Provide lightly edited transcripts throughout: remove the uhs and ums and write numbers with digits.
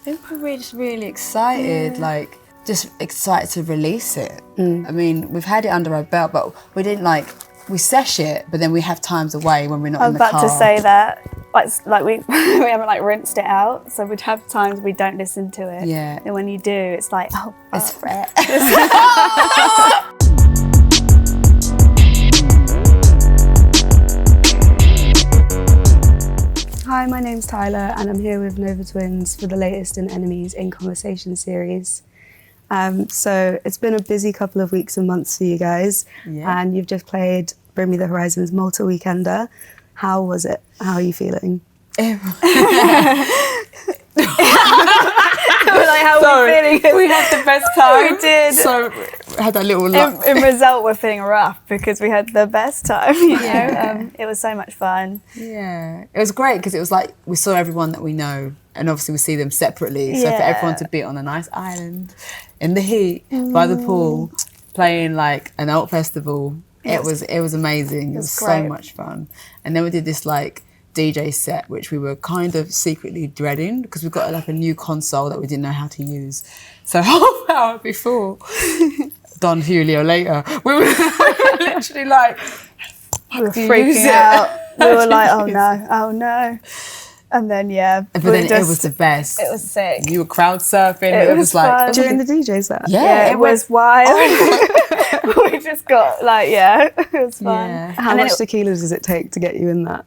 I think we're just really excited, like just excited to release it. I mean, we've had it under our belt, but we didn't we sesh it, but then we have times away when we're not in the car. I was about to say that, like we haven't like rinsed it out, so we'd have times we don't listen to it. Yeah. And when you do, it's like, oh, It's fair. Hi, my name's Tyler and I'm here with Nova Twins for the latest in Enemies in Conversation series. So it's been a busy couple of weeks and months for you guys, and you've just played Bring Me the Horizon's Malta Weekender. How was it? How are you feeling? Sorry. How are we feeling? We had the best time. We did. So I had that little luck. In result, we're feeling rough because we had the best time, you know? It was so much fun. Yeah, it was great because it was like we saw everyone that we know, and obviously we see them separately. So for everyone to be on a nice island in the heat by the pool, playing like an alt festival, it was amazing. It was so much fun. And then we did this like DJ set, which we were kind of secretly dreading because we've got like a new console that we didn't know how to use. So half an hour before, Don Julio later, we were literally like, we were freaking out. We were like, oh no. And then but then it was the best. It was sick. You were crowd surfing. It was like fun. During the DJ set. Yeah, it was wild. We just got it was fun. Yeah. How much tequila does it take to get you in that?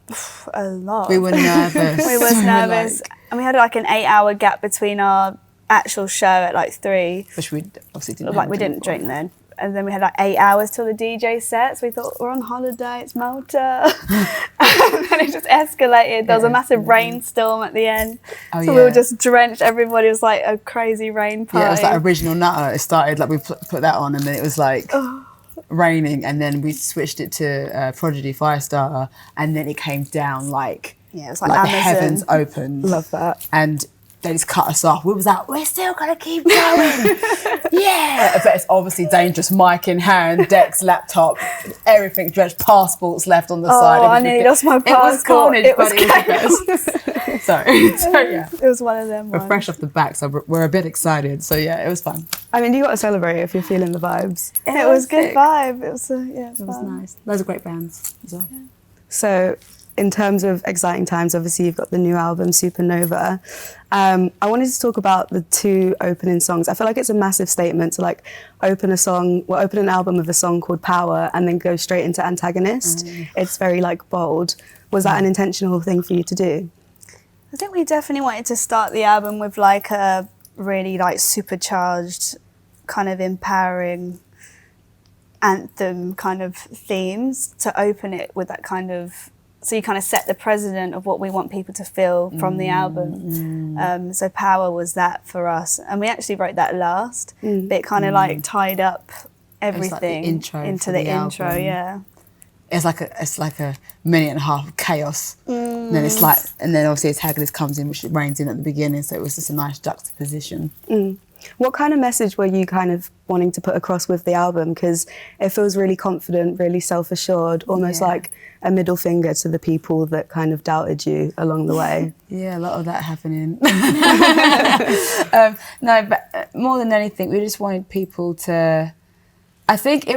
A lot. We were nervous. We was nervous, and we had like an 8-hour gap between our actual show at like 3, which we obviously didn't. Like we didn't drink then. And then we had like 8 hours till the DJ set, so we thought we're on holiday, it's Malta. And then it just escalated. There was a massive rainstorm at the end. We were just drenched. Everybody was like a crazy rain party. Yeah, it was like Original Nutter. It started like we put that on, and then it was like raining, and then we switched it to Prodigy Firestarter, and then it came down like it was like the Amazon. heavens opened. Love that. And they just cut us off. We was like, we're still gonna keep going. Yeah, but it's obviously dangerous. Mic in hand, decks, laptop, everything drenched. Passports left on the side. I nearly lost my passport. It was carnage, but it was the best. So yeah, it was one of them. We're fresh off the back, so we're a bit excited. So yeah, it was fun. I mean, you got to celebrate if you're feeling the vibes. It was good vibe. It was it was nice. Loads of great bands as well. Yeah. So, in terms of exciting times, obviously you've got the new album, Supernova. I wanted to talk about the 2 opening songs. I feel like it's a massive statement to like open an album with a song called Power and then go straight into Antagonist. It's very like bold. Was that an intentional thing for you to do? I think we definitely wanted to start the album with like a really like supercharged, kind of empowering anthem kind of themes to open it with that kind of, so you kind of set the precedent of what we want people to feel from the album. So Power was that for us, and we actually wrote that last, but it kind of like tied up everything into the intro. Yeah, it's like a minute and a half of chaos. And then it's like, and then obviously Antagonist comes in, which it rains in at the beginning. So it was just a nice juxtaposition. What kind of message were you kind of wanting to put across with the album? Because it feels really confident, really self-assured, almost like a middle finger to the people that kind of doubted you along the way. Yeah, a lot of that happening. No, but more than anything, we just wanted people to, I think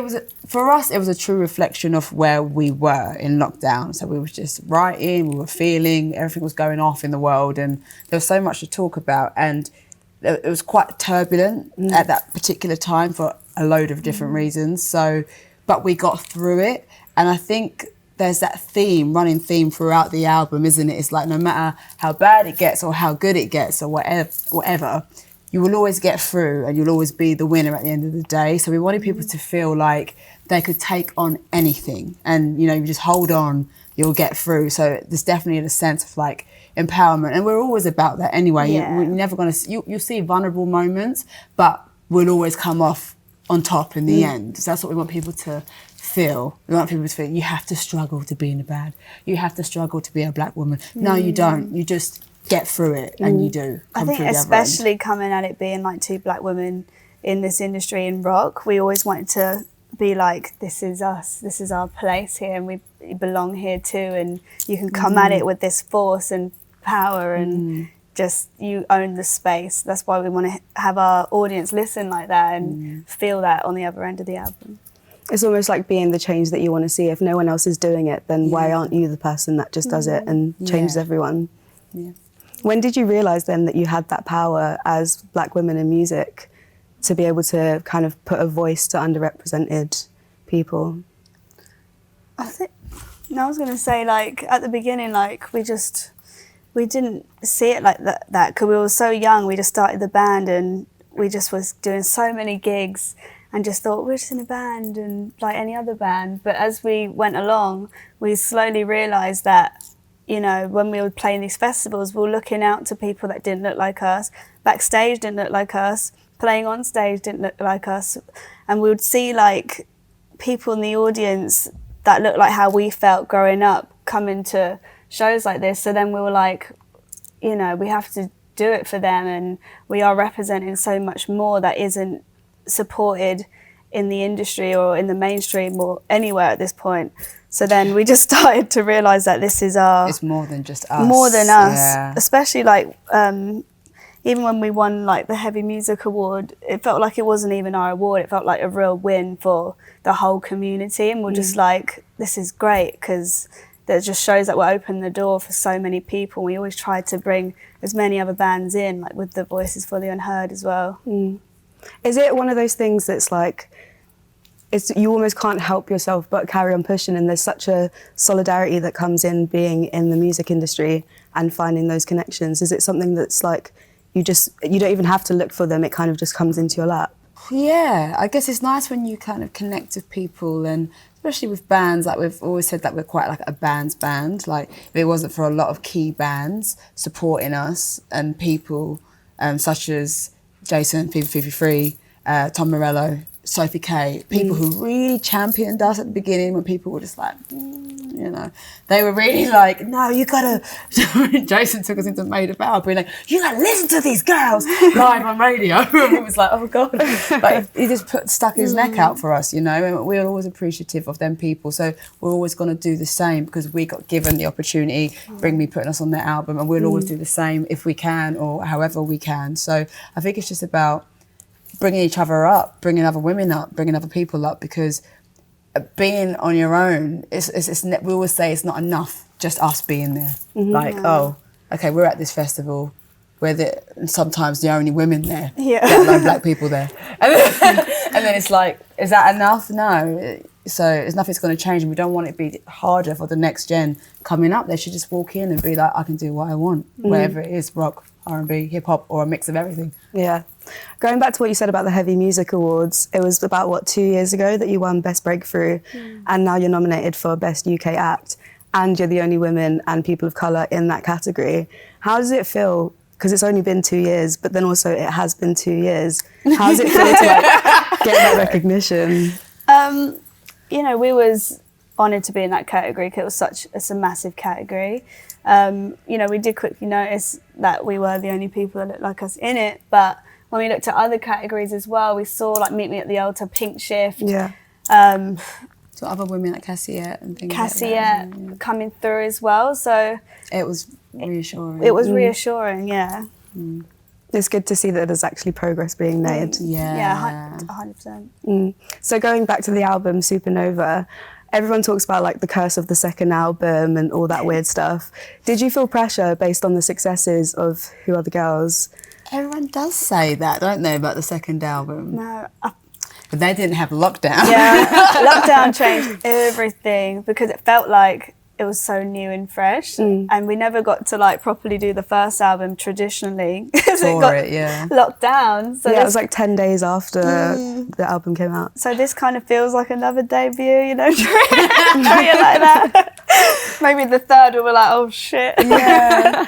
for us, it was a true reflection of where we were in lockdown. So we were just writing, we were feeling, everything was going off in the world, and there was so much to talk about. And it was quite turbulent at that particular time for a load of different reasons. So, but we got through it. And I think there's that running theme throughout the album, isn't it? It's like no matter how bad it gets or how good it gets or whatever, you will always get through and you'll always be the winner at the end of the day. So we wanted people to feel like they could take on anything and, you just hold on, you'll get through. So there's definitely a sense of like empowerment, and we're always about that anyway. We're never going to, you'll see vulnerable moments, but we'll always come off on top in the end. So that's what we want people to feel. We want people to feel you have to struggle to be in the bad. You have to struggle to be a black woman. No, you don't. You just get through it, and you do. I think especially coming at it being like 2 black women in this industry in rock, we always wanted to be like, this is us, this is our place here, and we belong here too, and you can come at it with this force and power and just you own the space. That's why we want to have our audience listen like that and feel that on the other end of the album. It's almost like being the change that you want to see. If no one else is doing it, then why aren't you the person that just does it and changes everyone? Yeah. When did you realise then that you had that power as Black women in music to be able to kind of put a voice to underrepresented people? I was going to say, like, at the beginning, like, we didn't see it like that because we were so young. We just started the band and we just was doing so many gigs and just thought we're just in a band and like any other band. But as we went along, we slowly realised that, you know, when we were playing these festivals, we were looking out to people that didn't look like us, backstage didn't look like us, playing on stage didn't look like us. And we would see like people in the audience that looked like how we felt growing up coming to shows like this. So then we were like, you know, we have to do it for them, and we are representing so much more that isn't supported in the industry or in the mainstream or anywhere at this point. So then we just started to realise that this is it's more than just us. More than us, yeah. Especially like even when we won like the Heavy Music Award, it felt like it wasn't even our award. It felt like a real win for the whole community, and we're just like, this is great because that just shows that we're opening the door for so many people. We always try to bring as many other bands in, like with the Voices for the Unheard as well. Is it one of those things that's like, you almost can't help yourself but carry on pushing, and there's such a solidarity that comes in being in the music industry and finding those connections? Is it something that's like, you don't even have to look for them, it kind of just comes into your lap? Yeah, I guess it's nice when you kind of connect with people, and especially with bands, like we've always said that we're quite like a band's band. Like if it wasn't for a lot of key bands supporting us and people such as Jason, Fever 53, Tom Morello, Sophie K, people who really championed us at the beginning when people were just like, you know, they were really like, no, you gotta, Jason took us into Made of Power, being like, you gotta listen to these girls live on radio. And it was like, oh God. Like he just stuck his neck out for us, you know, and we're always appreciative of them people. So we're always gonna do the same because we got given the opportunity, Bring Me putting us on their album, and we'll always do the same if we can or however we can. So I think it's just about bringing each other up, bringing other women up, bringing other people up, because being on your own, we always say it's not enough just us being there. Like, oh, okay, we're at this festival, we're sometimes the only women there, let alone Black people there. And then it's like, is that enough? No. So it's nothing's going to change, and we don't want it to be harder for the next gen coming up. They should just walk in and be like, I can do what I want, wherever it is, rock, R&B, hip hop, or a mix of everything. Yeah. Going back to what you said about the Heavy Music Awards, it was about, 2 years ago that you won Best Breakthrough, and now you're nominated for Best UK Act, and you're the only women and people of colour in that category. How does it feel? Because it's only been 2 years, but then also it has been 2 years. How does it feel to get that recognition? You know, we was honoured to be in that category because it's a massive category. You know, we did quickly notice that we were the only people that looked like us in it, but when we looked at other categories as well, we saw like Meet Me at the Altar, Pink Shift. Yeah. So other women like Cassiette and things Cassiette like that. coming through as well. So it was reassuring. It was reassuring, yeah. It's good to see that there's actually progress being made. Yeah, 100%. So going back to the album Supernova, everyone talks about like the curse of the second album and all that weird stuff. Did you feel pressure based on the successes of Who Are the Girls? Everyone does say that, don't they, about the second album? No. But they didn't have lockdown. Yeah, lockdown changed everything because it felt like it was so new and fresh, and we never got to like properly do the first album traditionally because it got locked down. So yeah, it was like 10 days after the album came out. So this kind of feels like another debut, you know, treat it like that. Maybe the third one we're like, oh shit. Yeah.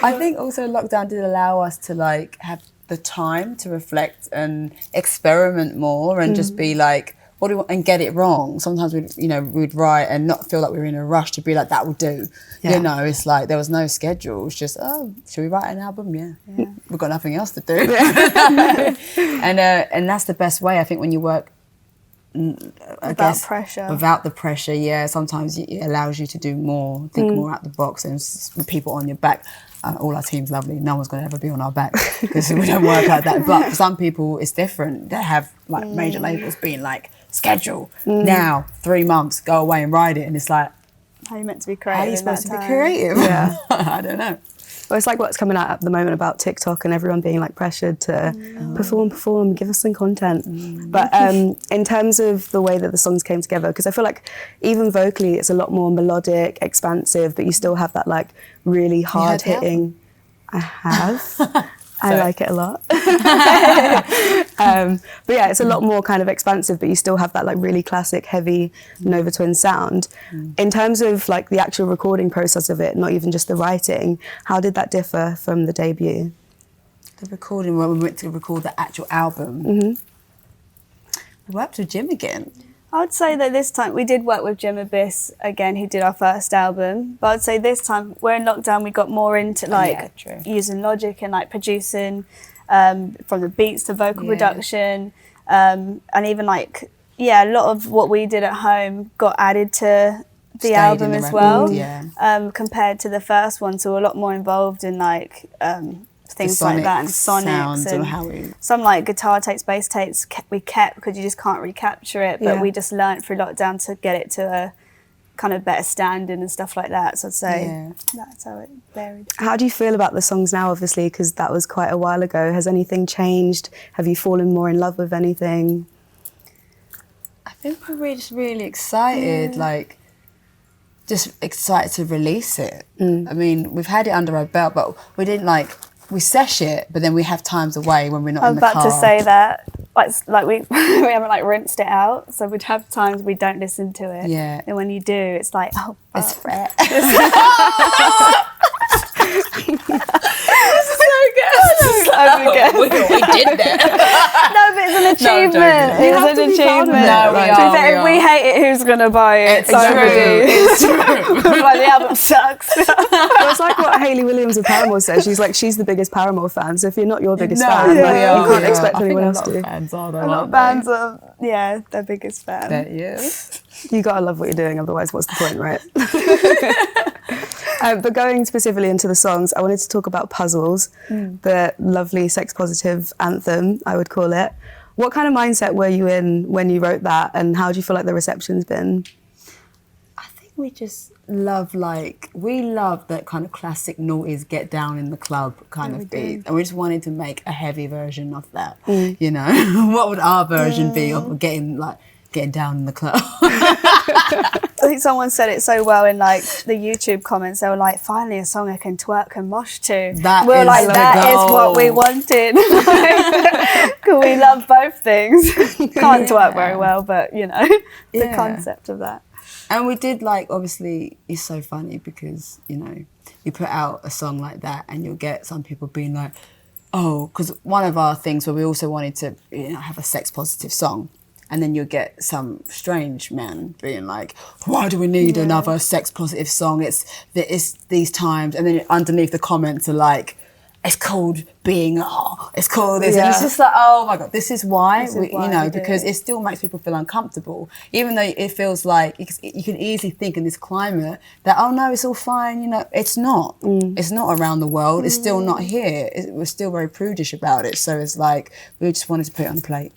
I think also lockdown did allow us to like have the time to reflect and experiment more and just be like, what do we want, and get it wrong. Sometimes we'd write and not feel like we were in a rush to be like, that will do. Yeah. You know, it's like there was no schedule. It's just, oh, should we write an album? Yeah. We've got nothing else to do. And that's the best way, I think, when you work without pressure. Without the pressure, yeah. Sometimes it allows you to do more, think more out the box, and with people on your back. all our team's lovely. No one's going to ever be on our back because we don't work like that. But for some people, it's different. They have like major labels being like, schedule now, 3 months, go away and ride it. And it's like, How are you meant to be creative? how are you supposed to be time? creative? Yeah. I don't know. Well, it's like what's coming out at the moment about TikTok and everyone being like pressured to perform, give us some content. But in terms of the way that the songs came together, because I feel like even vocally it's a lot more melodic, expansive, but you still have that like really hard hitting. I have. I like it a lot. But yeah, it's a lot more kind of expansive, but you still have that like really classic, heavy Nova Twin sound. In terms of like the actual recording process of it, not even just the writing, how did that differ from the debut? The recording, when we went to record the actual album, we worked with Jim again. I would say that this time we did work with Jim Abyss again, who did our first album. But I'd say this time we're in lockdown, we got more into like using Logic and like producing from the beats to vocal production, and even like a lot of what we did at home got added to the album as well. Compared to the first one, so we're a lot more involved in like things like that and sonics and how we... some like guitar takes, bass takes we kept because you just can't recapture it, but we just learnt through lockdown to get it to a kind of better standing and stuff like that. So I'd say that's how it varied. How do you feel about the songs now, obviously, because that was quite a while ago? Has anything changed? Have you fallen more in love with anything? I think we're just really excited, like just excited to release it. I mean, we've had it under our belt, but we didn't like... We sesh it, but then we have times away when we're not in the car. I was about to say that, like we haven't like rinsed it out, so we'd have times we don't listen to it. Yeah. And when you do, it's like, oh, it's fresh. We did that. No, but it's an achievement. It's an achievement. No, if we hate it, who's gonna buy it? It's true. Like the album sucks. Well, it's like what Hayley Williams of Paramore says. She's like, she's the biggest Paramore fan. So if you're not your biggest fan, like, you can't expect anyone else to. Fans are though, A lot of bands are, their biggest fan. You gotta love what you're doing, otherwise, what's the point, right? But going specifically into the songs, I wanted to talk about Puzzles, the lovely sex positive anthem, I would call it. What kind of mindset were you in when you wrote that, and how do you feel like the reception's been? I think we just love that kind of classic noughties get down in the club kind of beat, and we just wanted to make a heavy version of that. You know, what would our version be of getting down in the club? I think someone said it so well in like the YouTube comments. They were like, finally a song I can twerk and mosh to. We're like, that is what we wanted. Because we love both things. Can't twerk very well, but you know, the concept of that. And we did obviously, it's so funny because, you know, you put out a song like that and you'll get some people being like, oh, because one of our things where we also wanted to, you know, have a sex positive song. And then you'll get some strange man being like, why do we need another sex positive song? It's these times. And then underneath the comments are like, it's called being, it's called this. And it's just like, oh my God, this is why, because it still makes people feel uncomfortable. Even though it feels like, you can easily think in this climate that, oh no, it's all fine. You know, it's not. It's not around the world. It's still not here. We're still very prudish about it. So it's like, we just wanted to put it on the plate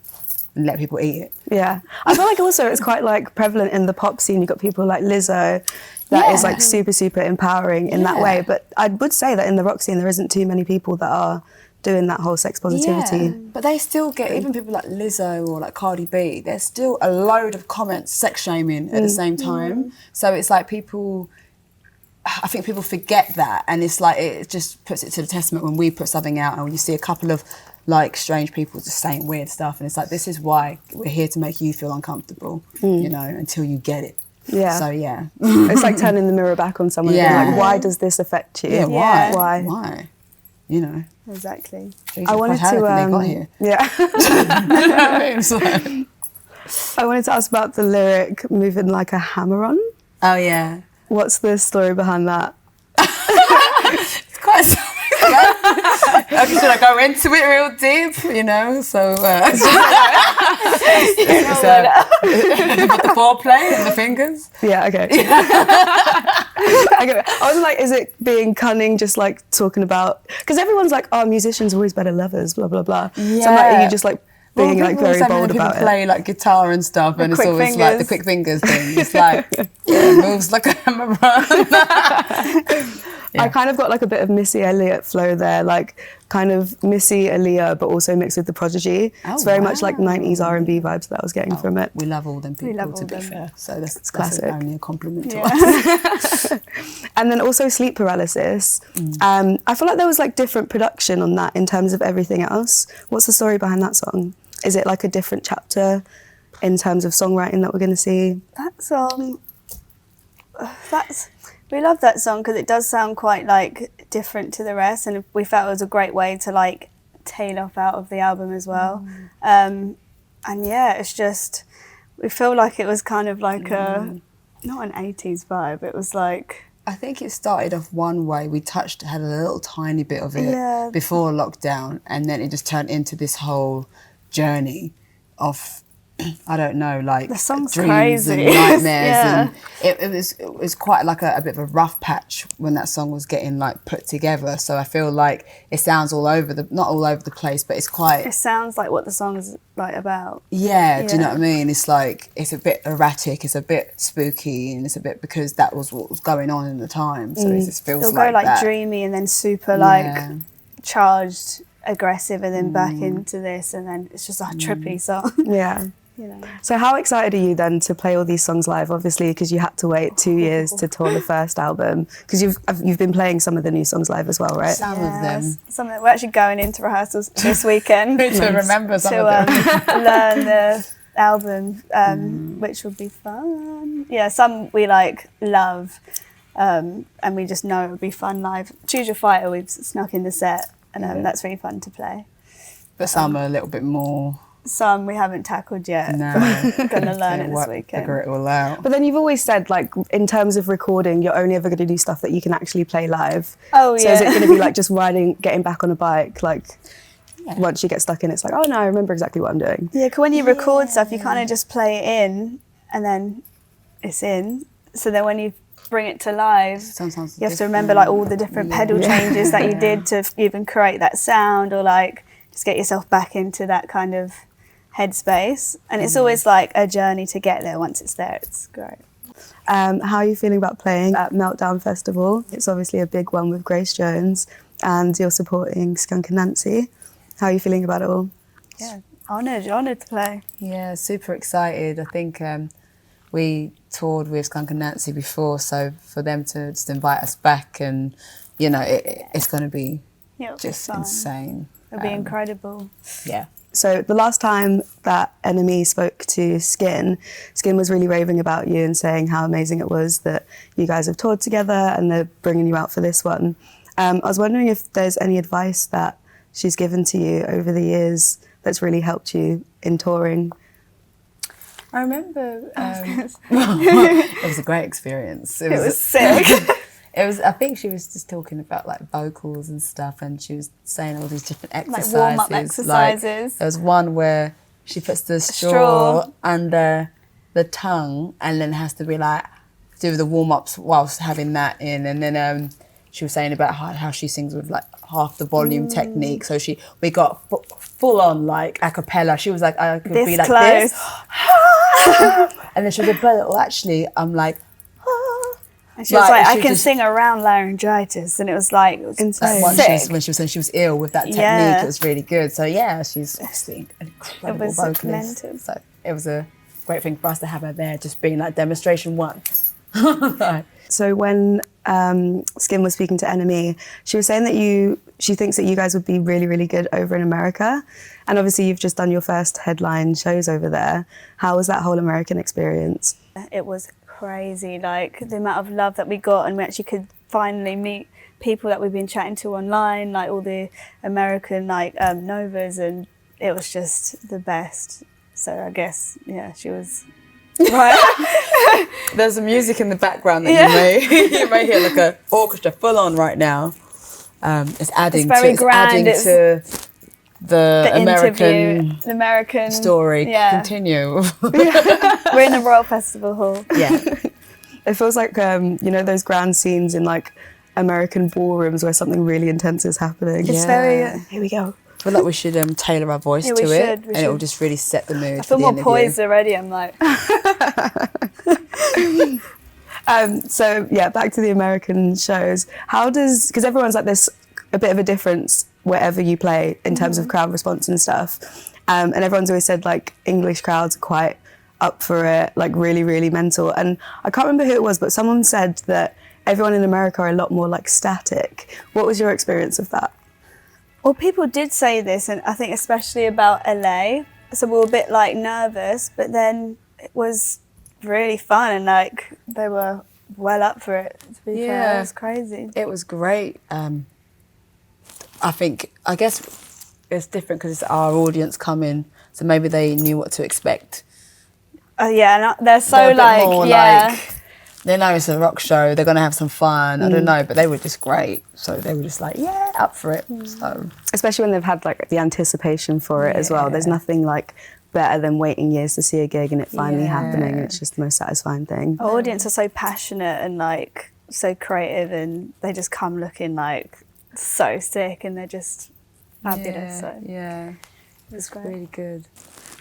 and let people eat it. Yeah. I feel like also it's quite like prevalent in the pop scene. You've got people like Lizzo that is like super, super empowering in that way. But I would say that in the rock scene, there isn't too many people that are doing that whole sex positivity. Yeah. But they still get, even people like Lizzo or like Cardi B, there's still a load of comments, sex shaming at the same time. So it's like I think people forget that. And it's like, it just puts it to the testament when we put something out and you see a couple of like strange people just saying weird stuff, and it's like, this is why we're here to make you feel uncomfortable, you know, until you get it. Yeah. So it's like turning the mirror back on someone. And being like, why does this affect you? Yeah. Why? You know. Exactly. Jesus, I wanted to. They got here. Yeah. I wanted to ask about the lyric "moving like a hammer-on." Oh yeah. What's the story behind that? It's quite. Okay, should I go into it real deep? You know, so it's the foreplay and the fingers. Yeah, okay. I was like, is it being cunning, just like talking about, because everyone's like, oh, musicians are always better lovers, blah, blah, blah. Yeah. So I'm like, are you just like being like people very say when bold people about play like guitar and stuff, and it's quick always like the fingers. quick fingers thing. It's like, yeah, it moves like a hammer. I kind of got like a bit of Missy Elliott flow there, like kind of Missy Aaliyah, but also mixed with the Prodigy. Oh, It's very much like wow. 90s R&B vibes that I was getting from it. We love all them people, love to all be them. fair. So that's classic. only a compliment to Yeah. us. And then also Sleep Paralysis. I feel like there was like different production on that in terms of everything else. What's the story behind that song? Is it like a different chapter in terms of songwriting that we're going to see? That song, we love that song because it does sound quite like different to the rest, and we felt it was a great way to like tail off out of the album as well. And yeah, it's just, we feel like it was kind of like a, not an 80s vibe, it was like, I think it started off one way. We had a little tiny bit of it Yeah. before lockdown, and then it just turned into this whole journey of, I don't know, like The song's dreams crazy. and nightmares. Yeah. And it was quite like a bit of a rough patch when that song was getting like put together. So I feel like it sounds not all over the place, but it's quite, it sounds like what the song's like about. yeah, do you know Yeah. what I mean? It's like, it's a bit erratic, it's a bit spooky, and it's a bit because that was what was going on in the time. So it just feels It'll like go like that. dreamy and then super Yeah. like charged, aggressive, and then back into this, and then it's just a trippy song. Yeah. You know. So how excited are you then to play all these songs live? Obviously, because you had to wait 2 years to tour the first album. Because you've been playing some of the new songs live as well, right? Some of them. We're actually going into rehearsals this weekend To remember some to of them. learn the album, which will be fun. Yeah, some we like love, and we just know it would be fun live. Choose Your Fighter, we've snuck in the set, and that's really fun to play. But some are a little bit more. Some we haven't tackled yet. No. But we're gonna learn it this weekend. Figure it all out. But then you've always said, like, in terms of recording, you're only ever going to do stuff that you can actually play live. Oh So yeah. is it going to be like just getting back on a bike, like, once you get stuck in, it's like, oh no, I remember exactly what I'm doing. Yeah, because when you record stuff, you kind of just play it in, and then it's in. So then when you bring it to live, Sometimes you have to remember like all the different pedal changes that you did to even create that sound, or like just get yourself back into that kind of headspace. And it's always like a journey to get there. Once it's there, it's great. How are you feeling about playing at Meltdown Festival? It's obviously a big one with Grace Jones, and you're supporting Skunk Anansie. How are you feeling about it all? Yeah, honoured to play. Yeah, super excited. I think we toured with Skunk Anansie before, so for them to just invite us back, and you know, it's going to be Yeah, it'll just be fun. insane. It'll be incredible. Yeah. So the last time that Enemy spoke to Skin was really raving about you and saying how amazing it was that you guys have toured together and they're bringing you out for this one. I was wondering if there's any advice that she's given to you over the years that's really helped you in touring. I remember it was a great experience. It was sick. It was. I think she was just talking about like vocals and stuff, and she was saying all these different exercises. Like warm-up exercises. Like, there was one where she puts the straw straw. under the tongue, and then has to be like do the warm ups whilst having that in, and then she was saying about how she sings with like half the volume technique. So we got full on like a cappella. She was like, I could This be like close. this, and then she was like, but well, actually, I'm like. And she was like, I she can just- sing around laryngitis, and it was like, it was Insane. Like sick. when she was saying she was ill with that technique, Yeah. it was really good. So yeah, she's obviously an incredible It was vocalist. mental. So it was a great thing for us to have her there, just being like demonstration one. So when Skin was speaking to Enemy, she was saying that she thinks that you guys would be really, really good over in America. And obviously you've just done your first headline shows over there. How was that whole American experience? It was crazy, like the amount of love that we got, and we actually could finally meet people that we've been chatting to online, like all the American like Novas, and it was just the best. So I guess, yeah, she was right. There's some music in the background that you may hear like a orchestra full on right now. It's adding very to grand. It's adding to the American interview, the American story. Yeah, Continue. we're in the Royal Festival Hall. Yeah. It feels like, you know, those grand scenes in like American ballrooms where something really intense is happening. It's very. Here we go. I feel like we should tailor our voice Yeah, to we it, should, we and it will should. just really set the mood. I feel more poised already. I'm like. So yeah, back to the American shows. How does, because everyone's like there's a bit of a difference wherever you play in terms of crowd response and stuff. And everyone's always said like English crowds are quite up for it, like really, really mental. And I can't remember who it was, but someone said that everyone in America are a lot more like static. What was your experience of that? Well, people did say this, and I think especially about LA. So we were a bit like nervous, but then it was really fun, and like they were well up for it. To be fair, it was crazy. It was great. I guess it's different because it's our audience coming, so maybe they knew what to expect. Yeah, and they're so They're a bit like, more yeah. They know it's a rock show, they're going to have some fun, I don't know, but they were just great. So they were just like, yeah, up for it. So Especially when they've had like the anticipation for it as well. There's nothing like better than waiting years to see a gig and it finally happening. It's just the most satisfying thing. Our audience are so passionate and like so creative, and they just come looking like so sick, and they're just fabulous. Yeah, It's great. really good.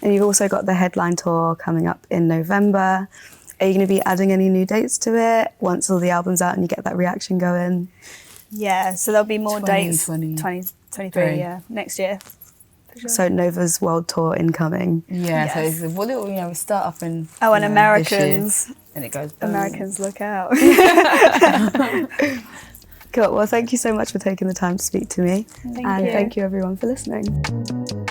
And you've also got the headline tour coming up in November. Are you going to be adding any new dates to it once all the album's out and you get that reaction going? Yeah, so there'll be more dates. 2023, yeah, next year. For sure. So Nova's world tour incoming. Yeah, Yes. so it's, we start off in Oh, and this Americans. year, and it goes boom. Americans, look out. Cool. Well, thank you so much for taking the time to speak to me. Thank and you. thank you everyone for listening.